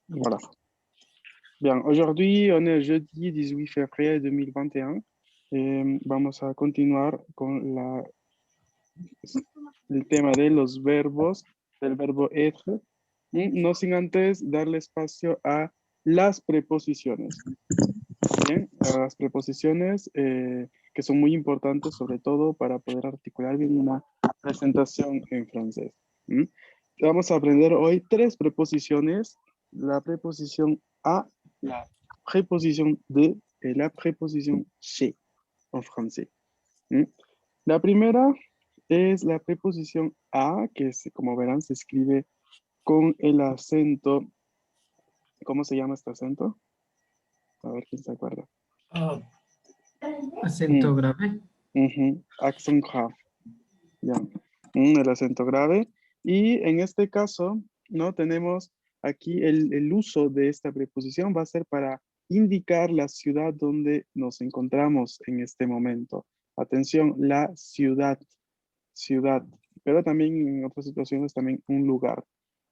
Voilà. Bien, aujourd'hui, on est jeudi 18 février 2021 y vamos a continuar con el tema de los verbos, del verbo être, no sin antes darle espacio a las preposiciones. Bien, a las preposiciones que son muy importantes, sobre todo para poder articular bien una presentación en francés. Vamos a aprender hoy 3 preposiciones: la preposición a, la préposition de et la préposition chez en français. La primera es la preposición a, que como verán se escribe con el acento. ¿Cómo se llama este acento? A ver quién se acuerda. Acento grave. Accent grave. Bien. El acento grave. Y en este caso, ¿no? Tenemos aquí el uso de esta preposición va a ser para indicar la ciudad donde nos encontramos en este momento. Atención, la ciudad. Ciudad. Pero también en otras situaciones también un lugar.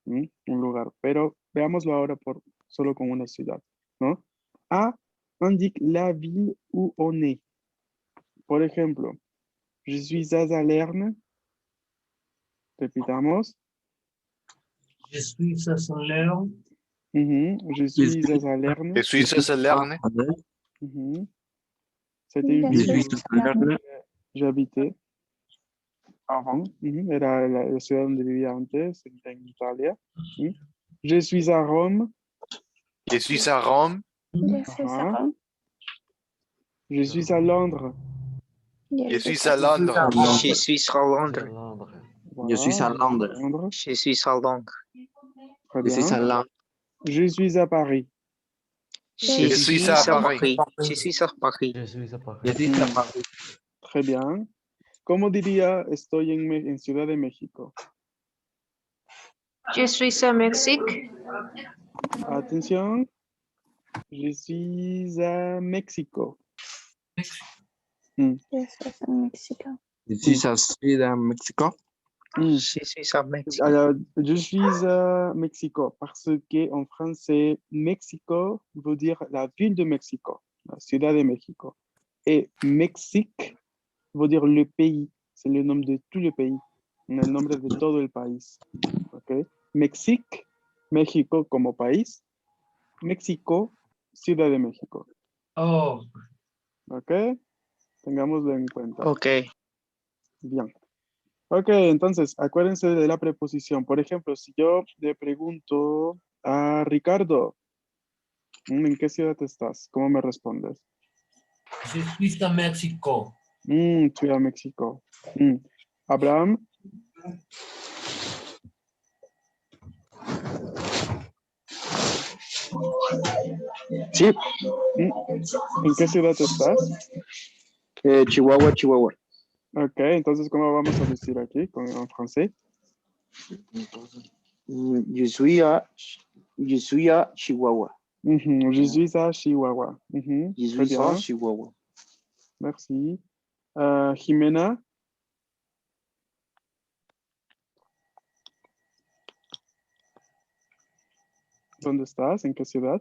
Un lugar. Pero veámoslo ahora solo con una ciudad, ¿no? A indique la ville où on est. Por ejemplo, je suis à Salerne. Repitamos. Je suis à Salerne. Je suis à Salerne. Je suis à Salerne. C'était une Je ville suis où j'habitais avant. Era la ciudad donde vivía antes, en Italia. Je suis à Rome. Je suis à Rome. Je suis à Rome. Je suis à Londres. Je suis à Londres. Je suis à Londres. Voilà, Je suis à Londres. Je suis à Londres. Très Je suis bien. à Londres. Je suis à Paris. Je suis à Paris. Je suis à Paris. Je suis à Paris. Très bien. ¿Cómo diría estoy en Ciudad de México? Je suis à Mexique. Atención. Je suis à México. Je suis à Mexico. Je suis à Mexico. Alors, je suis à Mexico parce que en français, Mexico veut dire la ville de Mexico, la Ciudad de México. Et Mexique veut dire le pays, c'est le nom de tout le pays, el nombre de todo el país. ¿Okay? Mexique, México como país, México, Ciudad de México. Oh. ¿Ok? Tengámoslo en cuenta. Ok. Bien. Ok, entonces, acuérdense de la preposición. Por ejemplo, si yo le pregunto a Ricardo, ¿en qué ciudad estás? ¿Cómo me respondes? Je suis à Mexico. Estoy a México. Abraham. Sí. ¿En qué ciudad estás? Chihuahua, Chihuahua. Ok, entonces, ¿cómo vamos a decir aquí en francés? Je suis à Chihuahua. Je suis à Chihuahua. Je Très suis à bien. Chihuahua. Merci. Jimena. ¿Dónde estás? ¿En qué ciudad?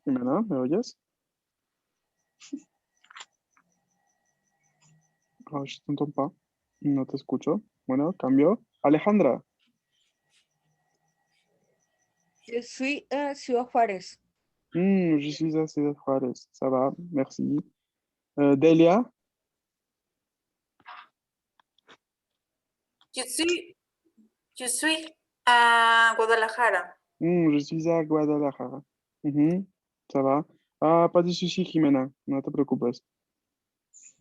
Jimena, ¿me oyes? Oh, je t'entends pas. No te escucho. Bueno, cambio. Alejandra. Je suis à Ciudad Juárez. Je suis à Ciudad Juárez. Ça va, merci. Delia. Je suis à Guadalajara. Je suis à Guadalajara. Ça va. Ah, pas de souci, Jimena. No te preocupes.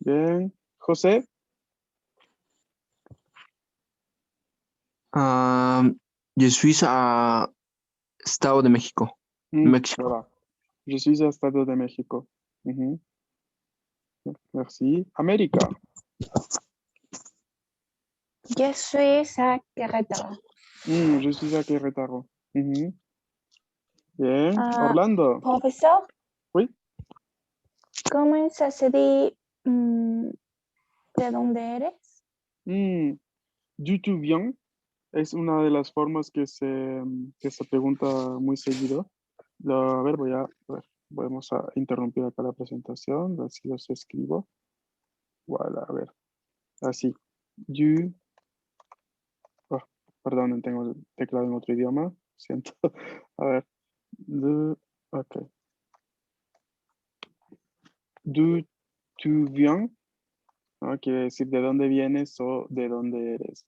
Bien. José. Je suis à Estado de México. México. Ça va. Je suis à Estado de México. Merci. América. Je suis à Querétaro. Je suis à Querétaro. Bien. Orlando. Professeur? Oui. ¿Cómo se dice de dónde eres? D'où tu viens es una de las formas que se pregunta muy seguido. A ver, vamos a interrumpir acá la presentación, así los escribo. Voilà, a ver, así. Du, oh, perdón, tengo el teclado en otro idioma, siento. A ver, ok. D'où tu viens, ¿no? Quiere decir de dónde vienes o de dónde eres.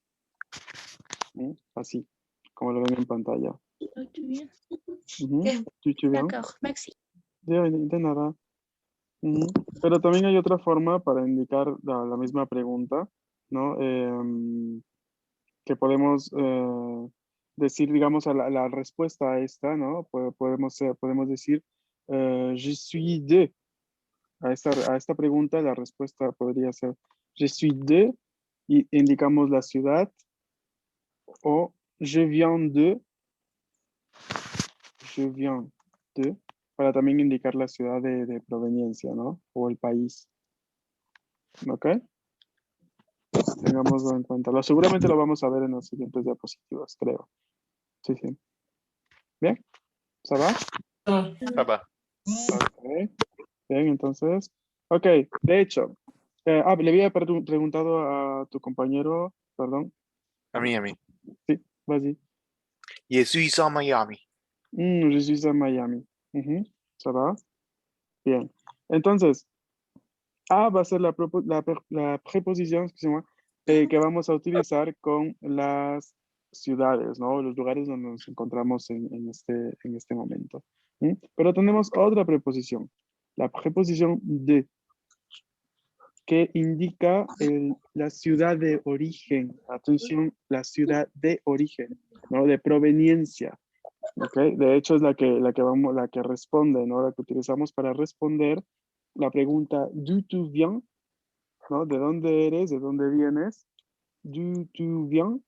Así, como lo ven en pantalla. D'où tu viens. D'accord, merci. De nada. Pero también hay otra forma para indicar la misma pregunta, ¿no? Que podemos decir, digamos, a la respuesta a esta, ¿no? Podemos decir, je suis de. A esta pregunta la respuesta podría ser, je suis de, y indicamos la ciudad, o je viens de, para también indicar la ciudad de proveniencia, ¿no? O el país. ¿Ok? Tengámoslo en cuenta. Seguramente lo vamos a ver en las siguientes diapositivas, creo. Sí, sí. ¿Bien? ¿Se va? Ça va. Ok. Bien, entonces. Ok, de hecho. Le había preguntado a tu compañero, perdón. A mí. Sí, vas-y. Je suis à Miami. Je suis à Miami. ¿Se va? Bien. Entonces, A va a ser la preposición, excusez-moi, que vamos a utilizar con las ciudades, ¿no? Los lugares donde nos encontramos en este momento. Pero tenemos otra preposición, la preposición de, que indica la ciudad de origen. Atención, la ciudad de origen, ¿no? De proveniencia. ¿Okay? De hecho, es la que responde, ¿no? La que utilizamos para responder la pregunta d'où tu viens, ¿no? ¿De dónde eres? ¿De dónde vienes? D'où tu viens.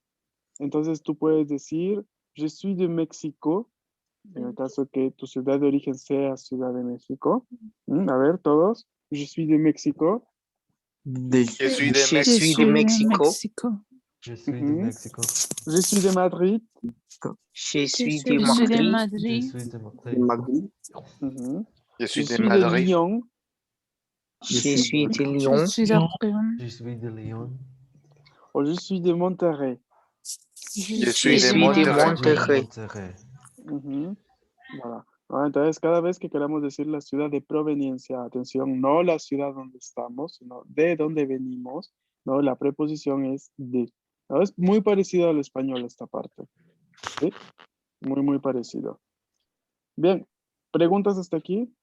Entonces tú puedes decir, je suis de México, en el caso que tu ciudad de origen sea Ciudad de México. A ver, todos. Je suis de México. Je suis de Je Mexico. suis de Mexico. Je suis de Mexico. Je suis de Madrid. Je suis de Je Madrid. suis de Madrid. Je suis de de Madrid. Lyon. Je suis de Lyon. Je suis de Lyon. O je suis de Monterrey. Je suis Je de suis de Monterrey. Monterrey. Voilà. ¿No? Entonces, cada vez que queramos decir la ciudad de proveniencia, atención, no la ciudad donde estamos, sino de donde venimos, ¿no? La preposición es de. ¿No? Es muy parecido al español esta parte. ¿Sí? Muy, muy parecido. Bien. ¿Preguntas hasta aquí?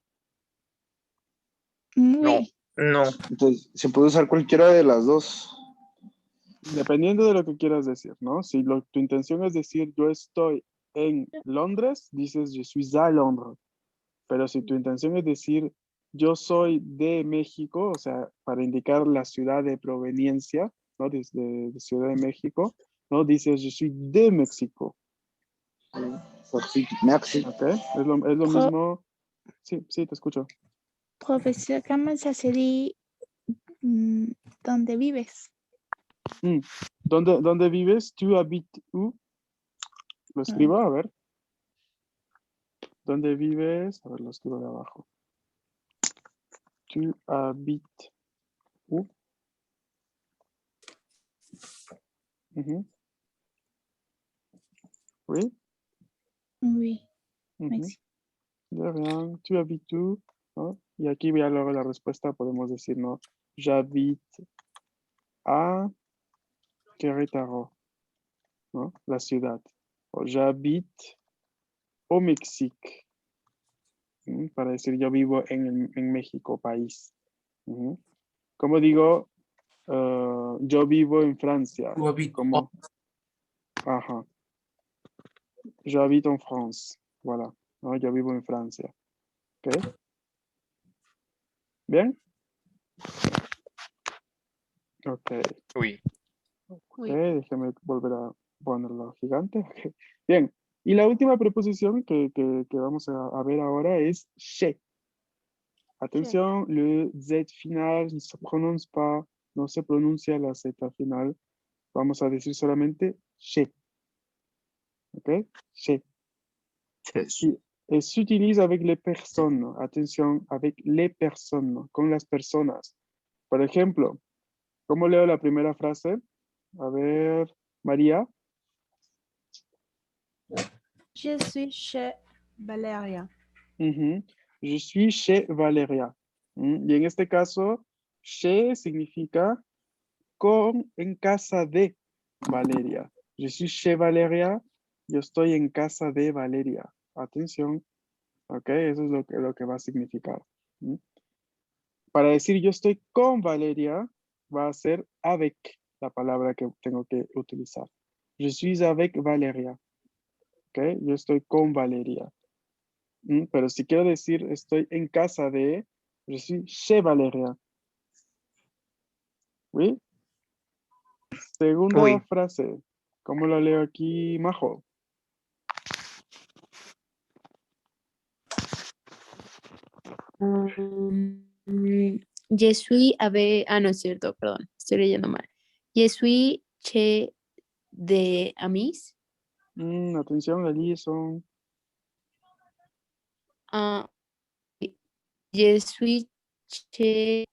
No. No. Entonces, se puede usar cualquiera de las dos. Dependiendo de lo que quieras decir, ¿no? Si tu intención es decir yo estoy en Londres, dices je suis à Londres. Pero si tu intención es decir yo soy de México, o sea, para indicar la ciudad de proveniencia, ¿no? De Ciudad de México, ¿no? Dices je suis de México. México. ¿Ok? Es lo mismo. Sí, te escucho. Profesor, ¿cómo se dice dónde vives? ¿Dónde vives? ¿Tu habites où? Lo escribo, a ver. ¿Dónde vives? A ver, lo escribo de abajo. ¿Tu habites où? Oui. Oui, Merci. De rien. ¿Tu habites où? ¿No? Y aquí ya luego la respuesta podemos decir, ¿no? J'habite a Querétaro, ¿no? La ciudad. O j'habite au Mexique. Para decir yo vivo en México, país. Como digo, yo vivo en Francia. Como, ajá. Yo habito en France. Voilà. ¿No? Yo vivo en Francia. ¿Ok? ¿Bien? Ok. Oui. Déjame volver a ponerlo gigante. Okay. Bien. Y la última preposición que vamos a ver ahora es che. Attention, le Z final ne se prononce pas, no se pronuncia la Z final. Vamos a decir solamente chez. ¿Ok? Chez. Et s'utilise avec les personnes. Attention, avec les personnes, con las personas. Por ejemplo, ¿cómo leo la primera frase? A ver, María. Je suis chez Valeria. Ujú. Je suis chez Valeria. Y en este caso, chez significa en casa de Valeria. Je suis chez Valeria. Yo estoy en casa de Valeria. Atención. Ok, eso es lo que va a significar. Para decir yo estoy con Valeria, va a ser avec la palabra que tengo que utilizar. Je suis avec Valeria. Ok, yo estoy con Valeria. Pero si quiero decir estoy en casa de, je suis chez Valeria. ¿Oui? Segunda frase. ¿Cómo la leo aquí, Majo? Je suis avec... Ah, no es cierto, perdón. Estoy leyendo mal. Je suis chez des amis. Atención, la liaison. Je suis chez...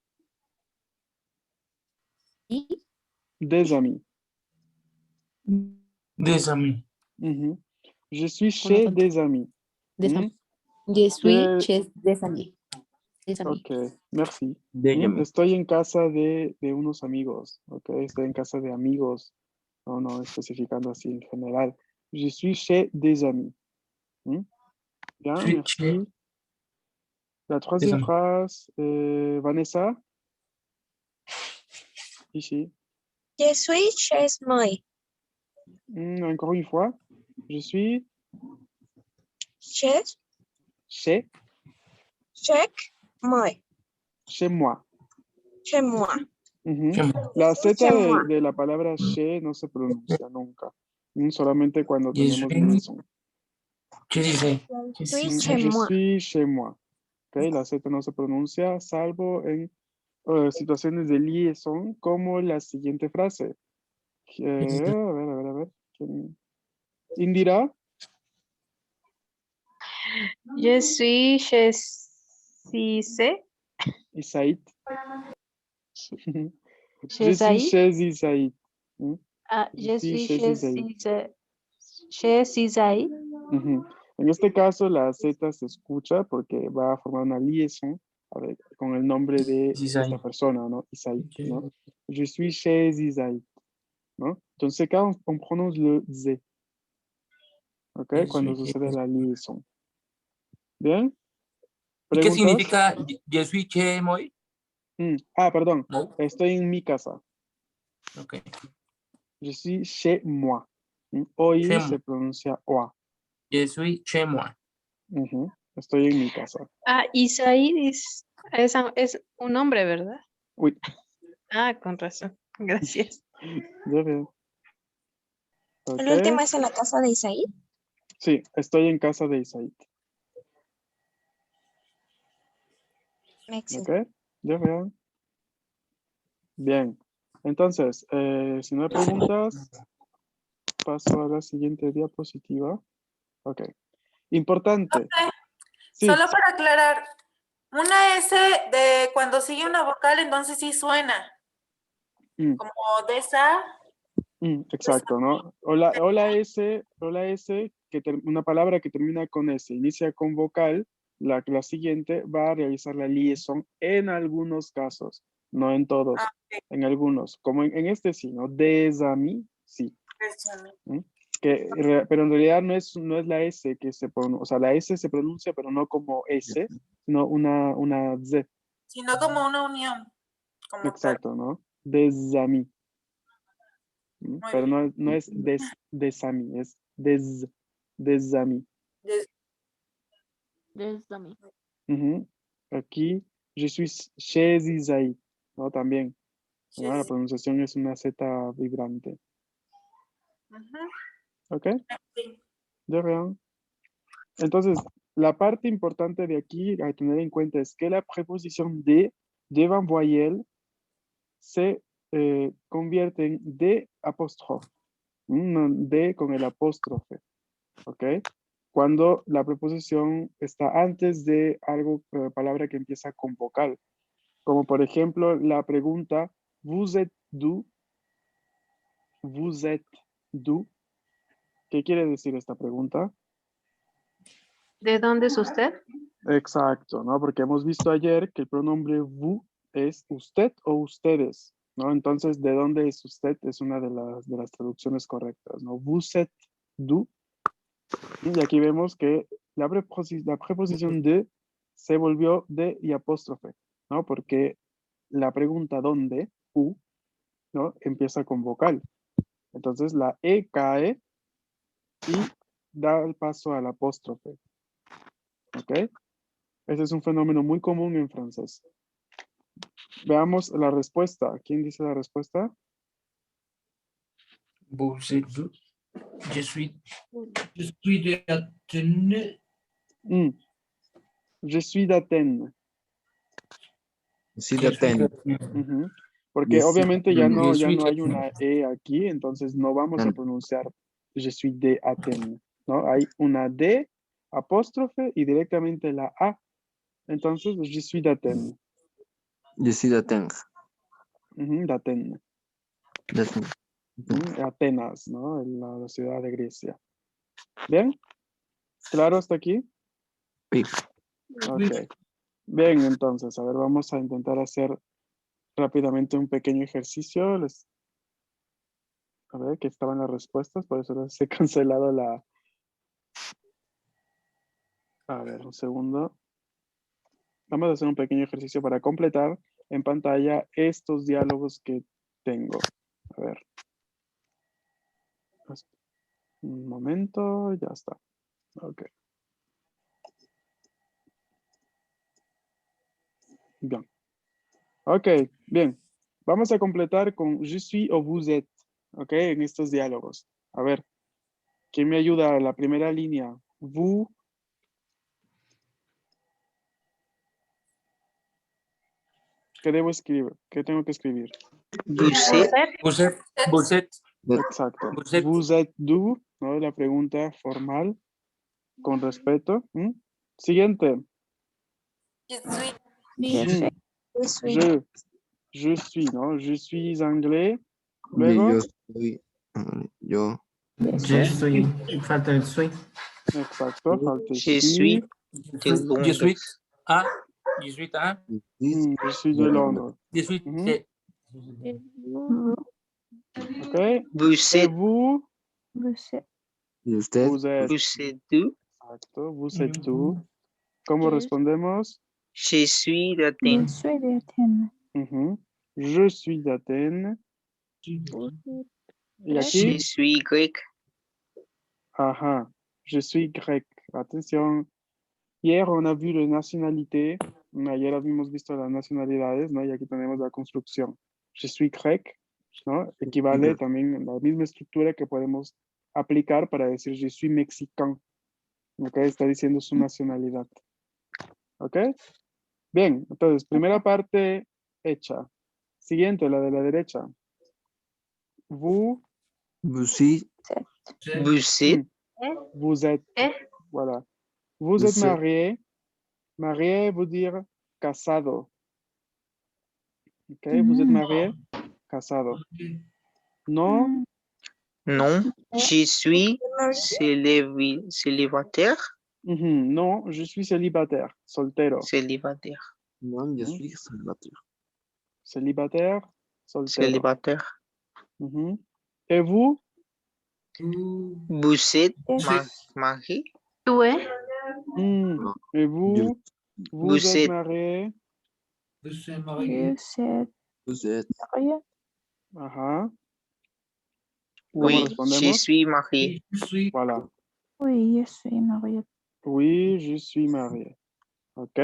Des amis. Des amis. Je suis chez des amis. Des amis. Je suis Que- chez des amis. Des amis. Ok, merci. Estoy en casa de unos amigos. Ok, estoy en casa de amigos. No especificando así en general. Je suis chez des amis. Bien, Je suis merci. chez La troisième amis. phrase, Vanessa. Ici. Je suis chez moi. Encore une fois. Je suis Chez chez moi. chez moi. Chez moi. Ujú. Chez moi. La Z Chez moi. de la palabra chez no se pronuncia nunca. Solamente cuando Je tenemos suis- liaison. ¿Qué dice? Je suis Je chez moi. suis chez moi. Ok, la Z no se pronuncia salvo en situaciones de liaison como la siguiente frase. A ver. Indira, Je suis chez Cissé. Isaït. Chez Je suis Isaït. chez Isaït. Ah, je suis chez Isaït. Cissé. Chez Isaït. Ujú. En este caso, la Z se escucha porque va a formar una liaison con el nombre de Isaït. esta persona, ¿no? Isaït, ¿no? Je suis chez Isaït, ¿no? Entonces acá on prononce le Z, ¿ok? Je Cuando suis- sucede la liaison. ¿Bien? ¿Y qué ¿Preguntas? significa je suis chez moi? Perdón. No. Estoy en mi casa. Ok. Je suis chez moi. Hoy Chez se moi. pronuncia OA. Je suis chez moi. Ujú. Estoy en mi casa. Ah, Isaít es un hombre, ¿verdad? Uy, Ah, con razón. Gracias. ya veo. ¿El Ok. último es en la casa de Isaít? Sí, estoy en casa de Isaít. México. Ok, ya veo. Bien. Entonces, si no hay preguntas, paso a la siguiente diapositiva. Ok. Importante. Sí, Solo para aclarar, una S de cuando sigue una vocal, entonces sí suena. Como de esa. exacto, ¿no? O la S, una palabra que termina con S, inicia con vocal, la siguiente va a realizar la liaison en algunos casos, no en todos, en algunos, como en este sí, ¿no? Des amis, sí. Pero en realidad no es la S que se pronuncia, o sea, la S se pronuncia, pero no como S, sino una Z. Sino como una unión. Exacto, ¿no? Des amis. Pero no es des amis, es des amis. Des amis. Aquí, je suis chez Isaït, ¿no? También. ¿no? La pronunciación es una Z vibrante. ¿Ok? Ya vean. Entonces, la parte importante de aquí a tener en cuenta es que la preposición de devant voyelle se convierte en de apóstrofe. No, de con el apóstrofe. ¿Ok? Cuando la preposición está antes de algo, palabra que empieza con vocal. Como por ejemplo la pregunta vous êtes d'où? Vous êtes d'où? ¿Qué quiere decir esta pregunta? ¿De dónde es usted? Exacto, ¿no? Porque hemos visto ayer que el pronombre vous es usted o ustedes, ¿no? Entonces, ¿de dónde es usted? Es una de las traducciones correctas, ¿no? Vous êtes d'où? Y aquí vemos que la preposición de se volvió de y apóstrofe, ¿no? Porque la pregunta ¿dónde? U, ¿no? Empieza con vocal. Entonces la E cae y da el paso al apóstrofe. ¿Ok? Ese es un fenómeno muy común en francés. Veamos la respuesta. ¿Quién dice la respuesta? Vous êtes d'où? Je suis de Athènes. Je suis d'Athènes. Sí, de Aten. Ujú. Porque Je suis obviamente ya no d'Athènes. hay una E aquí, entonces no vamos a pronunciar je suis de Athènes, ¿no? Hay una D, apóstrofe y directamente la A. Entonces, je suis d'Athènes. Je suis d'Aten. D'Athènes. Atenas, ¿no? En la ciudad de Grecia. ¿Bien? ¿Claro hasta aquí? Sí. Ok. Bien, entonces, a ver, vamos a intentar hacer rápidamente un pequeño ejercicio. A ver, que estaban las respuestas, por eso les he cancelado la... A ver, un segundo. Vamos a hacer un pequeño ejercicio para completar en pantalla estos diálogos que tengo. A ver. Un momento, ya está. Ok. Bien. Ok, bien. Vamos a completar con je suis o vous êtes. Ok, en estos diálogos. A ver, ¿quién me ayuda a la primera línea? Vous. ¿Qué debo escribir? ¿Qué tengo que escribir? Vous êtes. Vous êtes. Exacto. Vous êtes. Vous êtes d'où, ¿no? La pregunta formal, con respeto. Siguiente. Je suis, ¿no? Je suis anglais. Luego. Yo. Je suis. Falta el soy. Exacto, falta el Je suis. suis de Je suis Londres. à. Je suis à. Je suis de Londres. Je suis Mhm. Ok. Vous Et êtes. vous? Usted. Vous êtes. Vous êtes d'où? Exacto. Vous êtes d'où? ¿Cómo respondemos? Je suis d'Aten. Ujú. Je suis d'Athènes. Y aquí, Je suis grec. ajá, je suis grec. Atención. Hier on a vu la nationalité. Ayer habíamos visto las nacionalidades, ¿no? Y aquí tenemos la construcción. Je suis grec, ¿no? Equivale también a la misma estructura que podemos aplicar para decir je suis mexicain. ¿Ok? Está diciendo su nacionalidad. ¿Ok? Bien, entonces, primera parte hecha. Siguiente, la de la derecha. Vous, Vous êtes. Vous êtes. vous êtes, voilà. Vous êtes marié. Marié veut dire casado. Ok, vous êtes marié, casado. Non, Non. Je suis célibataire. non, je suis célibataire, soltero. Célibataire. Non, je suis célibataire, soltero. Célibataire. Et vous? Vous êtes marié. ¿Tú, eh? Et vous? Vous Vous êtes êtes. marié? Vous êtes marié. Vous êtes. Ajá. Oui, je respondemos? suis marié. Je suis. Voilà. Oui, je suis mariée. Oui, je suis marié. Ok.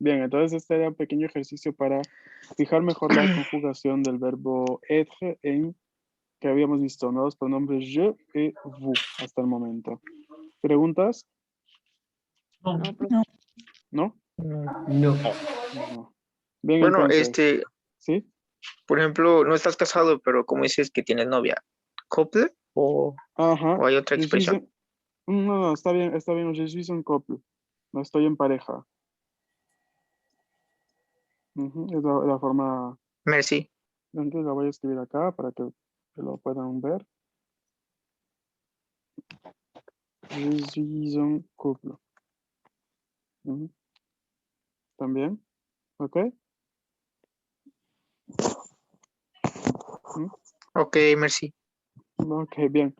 Bien, entonces este era un pequeño ejercicio para fijar mejor la conjugación del verbo être en que habíamos visto, ¿no? Los pronombres je y vous hasta el momento. ¿Preguntas? No. No, profe. ¿No? No. No. Bien, Bueno, entonces. ¿Sí? por ejemplo, no estás casado, pero como dices que tienes novia, ¿couple o Ajá. hay otra Je suis expresión? No, está bien, je suis un couple. No estoy en pareja. Ujú, es la forma, Merci. entonces la voy a escribir acá para que lo puedan ver. Je suis un couple. Ujú. También, ¿ok? Ujú. Ok, merci. Ok, bien.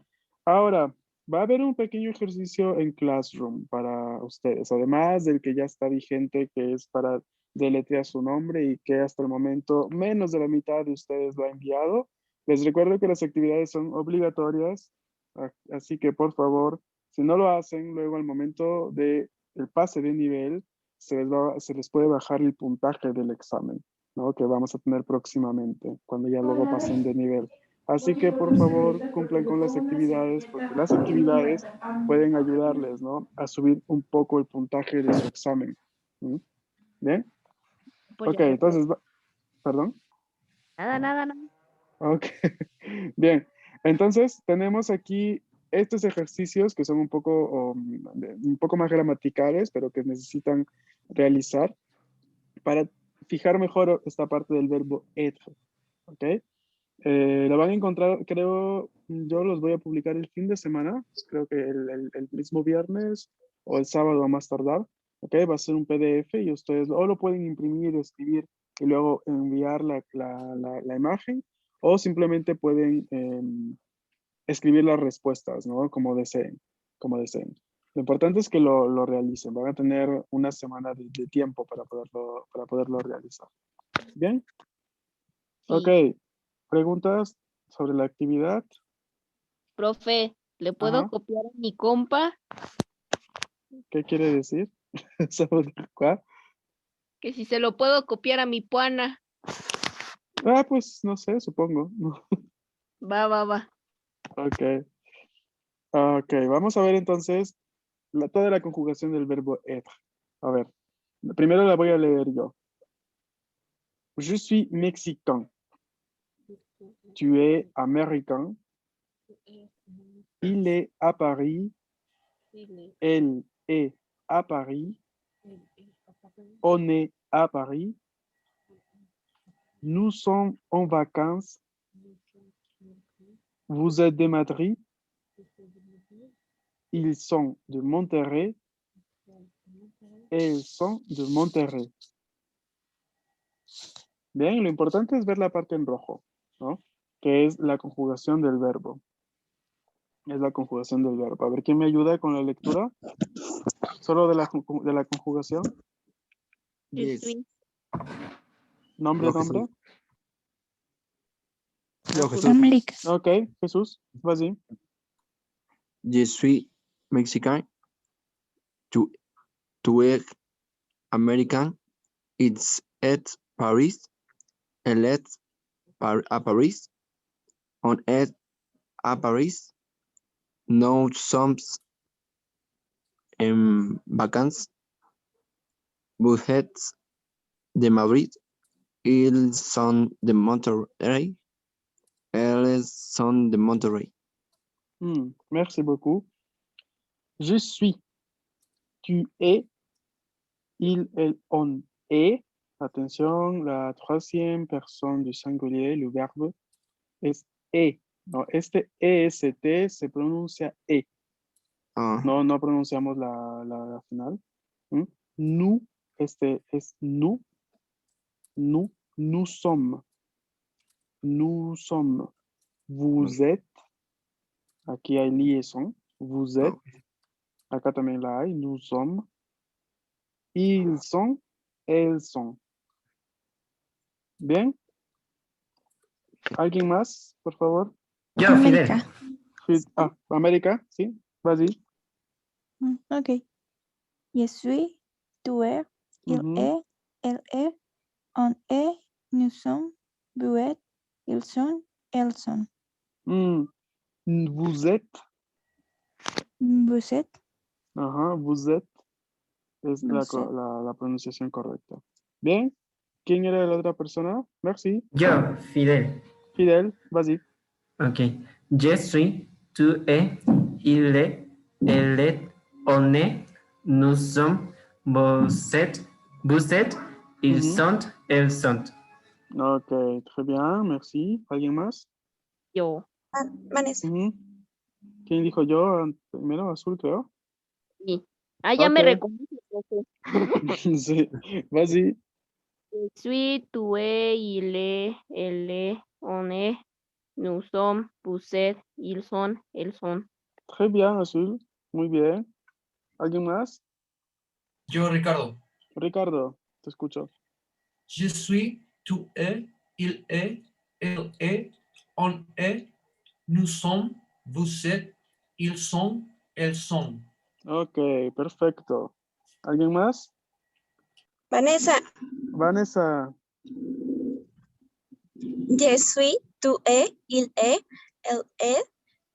Ahora, va a haber un pequeño ejercicio en Classroom para ustedes, además del que ya está vigente, que es para deletrear su nombre y que hasta el momento menos de la mitad de ustedes lo ha enviado. Les recuerdo que las actividades son obligatorias, así que por favor, si no lo hacen, luego al momento del pase de nivel, se les puede bajar el puntaje del examen, ¿no? Que vamos a tener próximamente, cuando ya luego pasen de nivel. Así que por favor cumplan con las actividades, porque las actividades pueden ayudarles, ¿no? A subir un poco el puntaje de su examen. ¿Mm? ¿Bien? Pues Ok, ya reprobé. entonces, perdón. Nada. Ok, bien. Entonces tenemos aquí estos ejercicios que son un poco más gramaticales, pero que necesitan realizar para fijar mejor esta parte del verbo être. ¿Ok? Lo van a encontrar, creo, yo los voy a publicar el fin de semana, creo que el mismo viernes o el sábado a más tardar, ¿ok? Va a ser un PDF y ustedes o lo pueden imprimir, escribir y luego enviar la imagen o simplemente pueden escribir las respuestas, ¿no? Como deseen, como deseen. Lo importante es que lo realicen, van a tener una semana de tiempo para poderlo realizar. ¿Bien? Sí. Ok. ¿Preguntas sobre la actividad? Profe, ¿le puedo Ajá. copiar a mi compa? ¿Qué quiere decir? ¿Sobre cuál? Que si se lo puedo copiar a mi puana. Ah, pues no sé, supongo. Va. Ok. Ok, vamos a ver entonces toda la conjugación del verbo être. A ver, primero la voy a leer yo. Je suis mexicain. Tu es américain. Il est à Paris. Elle est à Paris. On est à Paris. Nous sommes en vacances. Vous êtes de Madrid. Ils sont de Monterrey. Elles sont de Monterrey. Bien, lo importante es ver la parte en rojo, ¿no? Que es la conjugación del verbo. Es la conjugación del verbo. A ver, ¿quién me ayuda con la lectura? Solo de la conjugación. Je suis. Nombre. Yo, Jesús. América. Ok, Jesús, vas-y. Je suis mexicain. Tu es américain. It's at Paris. Elle est à Paris. On est à Paris. Nous sommes en vacances. Vous êtes de Madrid. Ils sont de Monterrey. Elles sont de Monterrey. Merci beaucoup. Je suis. Tu es. Il, elle, on est. Attention, la troisième personne du singulier, le verbe, es est. No, este EST se pronuncia E. No pronunciamos la final. Nous, este es nous. Nous sommes. Nous sommes. Vous êtes. Aquí hay liaison. Vous êtes. Acá también la hay. Nous sommes. Ils sont. Elles sont. Bien. ¿Alguien más, por favor? Yo, Fidel. América, sí. Vas-y. Ok. Je suis, tu es, il est, elle est, on est, nous sommes, vous êtes, ils sont, elles sont. Vous êtes. Vous êtes. Ajá, vous êtes. Es No la, sé. la pronunciación correcta. Bien. ¿Quién era la otra persona? Merci. Yo, Fidel. Fidel, vas-y. Ok. Je suis, tu es, il est, elle est, on est, nous sommes, vous êtes, ils Mhm. sont, elles sont. Ok, très bien, merci. ¿Alguien más? Yo. Vanessa. Ujú. ¿Quién dijo yo? Primero, azul, creo. Sí. Ah, ya me Ok. reconoces, profe. Sí, vas-y. Je suis, tu es, il est, elle est, on est, nous sommes, vous êtes, ils sont, elles sont. Très bien, azul. Muy bien. ¿Alguien más? Yo, Ricardo. Ricardo, te escucho. Je suis, tu es, il est, elle est, on est, nous sommes, vous êtes, ils sont, elles sont. Ok, perfecto. ¿Alguien más? Vanessa. Vanessa. Je suis, tu es, il est, elle est,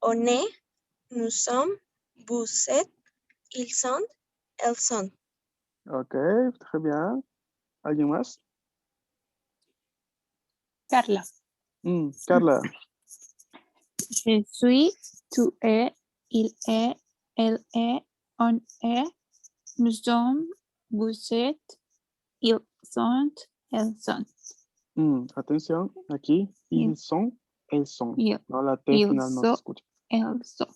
on est, nous sommes, vous êtes, ils sont, elles sont. Ok, très bien. ¿Alguien más? Carla. Carla. Je suis, tu es, il est, elle est, on est, nous sommes, vous êtes, ils sont, elles sont. Atención, aquí, ils sont, elles sont. Ils, No, la T ils final no se sont, escucha. elles sont.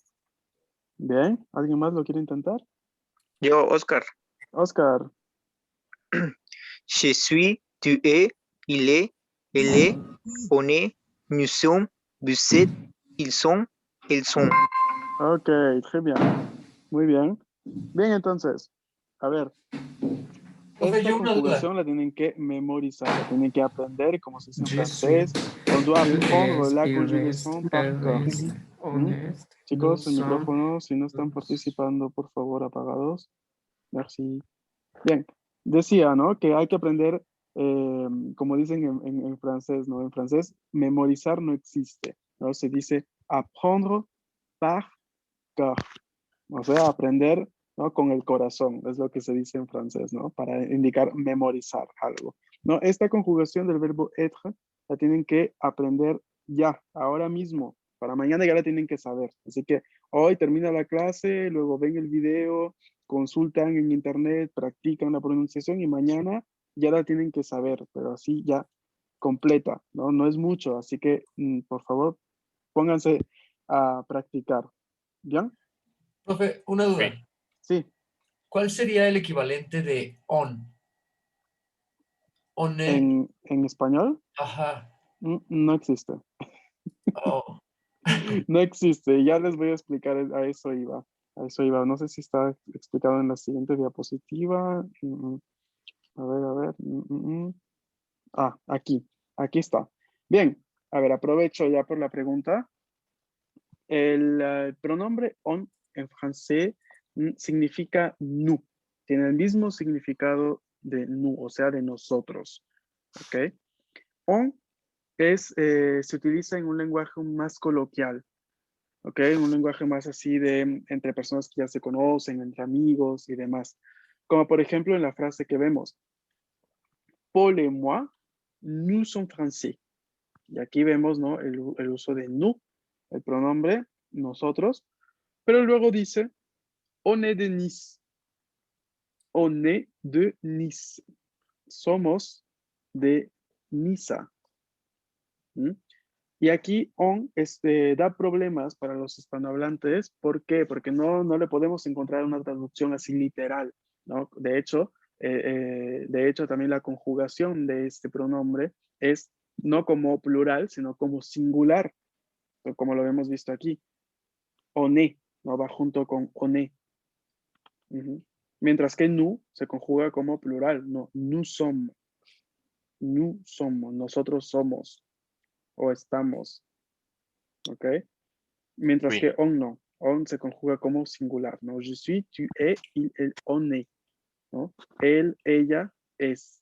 Bien, ¿alguien más lo quiere intentar? Yo, Oscar. Oscar. Je suis, tu es, il est, elle est, on est, nous sommes, vous êtes, ils sont, elles sont. Ok, très bien. Muy bien. Bien, entonces, a ver. Profe, Esta yo una duda. conjugación la tienen que memorizar, la tienen que aprender, como se dice en Je suis, francés. On doit tu apprendre es, la il conjugación reste, par elle cœur. reste, on est, nous Chicos, el sommes, micrófono, si no están participando, por favor, apagados. Merci. Bien, decía, ¿no? Que hay que aprender, como dicen en francés, ¿no? En francés, memorizar no existe, ¿no? Se dice apprendre par cœur. O sea, aprender, ¿no? Con el corazón, es lo que se dice en francés, ¿no? Para indicar memorizar algo, ¿no? Esta conjugación del verbo être la tienen que aprender ya, ahora mismo. Para mañana ya la tienen que saber. Así que hoy termina la clase, luego ven el video, consultan en internet, practican la pronunciación y mañana ya la tienen que saber, pero así ya completa, ¿no? No es mucho, así que por favor pónganse a practicar. ¿Bien? Profe, una duda. Sí. ¿Cuál sería el equivalente de on? On est. ¿En español? Ajá. No existe. Oh. No existe. Ya les voy a explicar, a eso iba. A eso iba. No sé si está explicado en la siguiente diapositiva. A ver, a ver. Ah, aquí. Aquí está. Bien. A ver, aprovecho ya por la pregunta. El pronombre on en francés significa nous. Tiene el mismo significado de nous, o sea, de nosotros. ¿Ok? On se utiliza en un lenguaje más coloquial, ¿ok? Un lenguaje más así de entre personas que ya se conocen, entre amigos y demás. Como por ejemplo en la frase que vemos, Paul et moi, nous sommes français. Y aquí vemos, ¿no? El uso de nous, el pronombre nosotros, pero luego dice, on est de Nice. On est de Nice. Somos de Niza. ¿Mm? Y aquí on da problemas para los hispanohablantes. ¿Por qué? Porque no le podemos encontrar una traducción así literal, ¿no? De hecho, también la conjugación de este pronombre es no como plural, sino como singular, como lo hemos visto aquí. On est, ¿no? Va junto con on est. Mientras que nous se conjuga como plural, no, nous sommes. Nous somos, nosotros somos o estamos. ¿Ok? Mientras Oui. que on no. On se conjuga como singular, ¿no? Je suis, tu es, il, elle, on est, ¿no? Él, ella, es.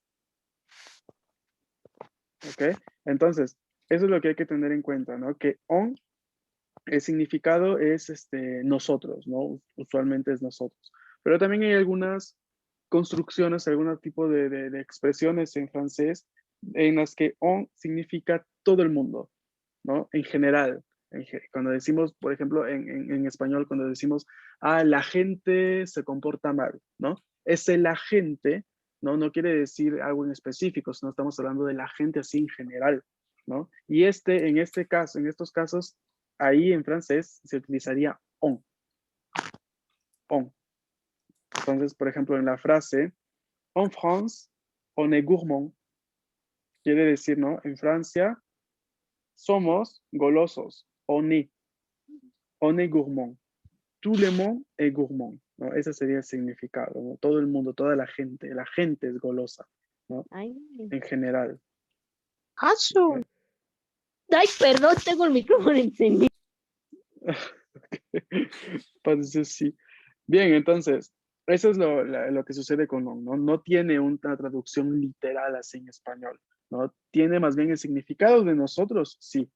¿Ok? Entonces, eso es lo que hay que tener en cuenta, ¿no? Que on, el significado es nosotros, ¿no? Usualmente es nosotros. Pero también hay algunas construcciones, algún tipo de expresiones en francés en las que on significa todo el mundo, ¿no? En general. Cuando decimos, por ejemplo, en español, cuando decimos, la gente se comporta mal, ¿no? Ese la gente, ¿no? No quiere decir algo en específico, sino estamos hablando de la gente así en general, ¿no? Y en este caso, en estos casos, ahí en francés se utilizaría on. On. Entonces, por ejemplo, en la frase, en France, on est gourmand. Quiere decir, ¿no? En Francia, somos golosos. On est gourmand. Tout le monde est gourmand, ¿no? Ese sería el significado, ¿no? Todo el mundo, toda la gente es golosa, ¿no? En general. ¡Asu! Ay, perdón, tengo el micrófono encendido. Entonces, sí. Bien, entonces, eso es lo que sucede con on, ¿no? No tiene una traducción literal así en español, ¿no? Tiene más bien el significado de nosotros, sí.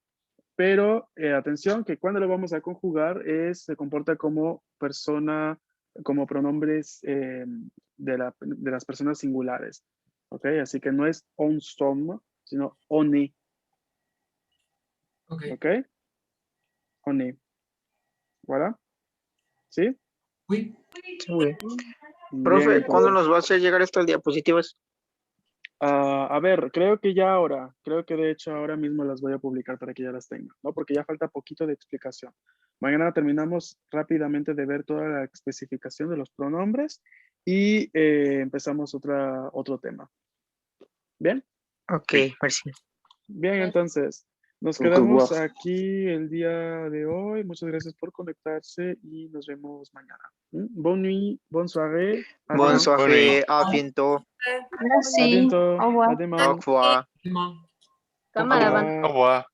Pero atención, que cuando lo vamos a conjugar se comporta como persona, como pronombres de las personas singulares. ¿Ok? Así que no es on som, sino on est. ¿Ok? On est. ¿Voilà? ¿Sí? Oui. Oui. Bien, Profe, ¿cuándo entonces. nos va a hacer llegar estas diapositivas? A ver, creo que de hecho ahora mismo las voy a publicar para que ya las tengan, ¿no? Porque ya falta poquito de explicación. Mañana terminamos rápidamente de ver toda la especificación de los pronombres y empezamos otro tema. ¿Bien? Ok, merci. Bien, entonces, nos Au quedamos revoir. aquí el día de hoy. Muchas gracias por conectarse y nos vemos mañana. Bonne nuit, bonne soirée. À Bonne demain. soirée, à bientôt. À bientôt. À demain. Au revoir. Demain. Cámara, Au van. revoir. Au revoir.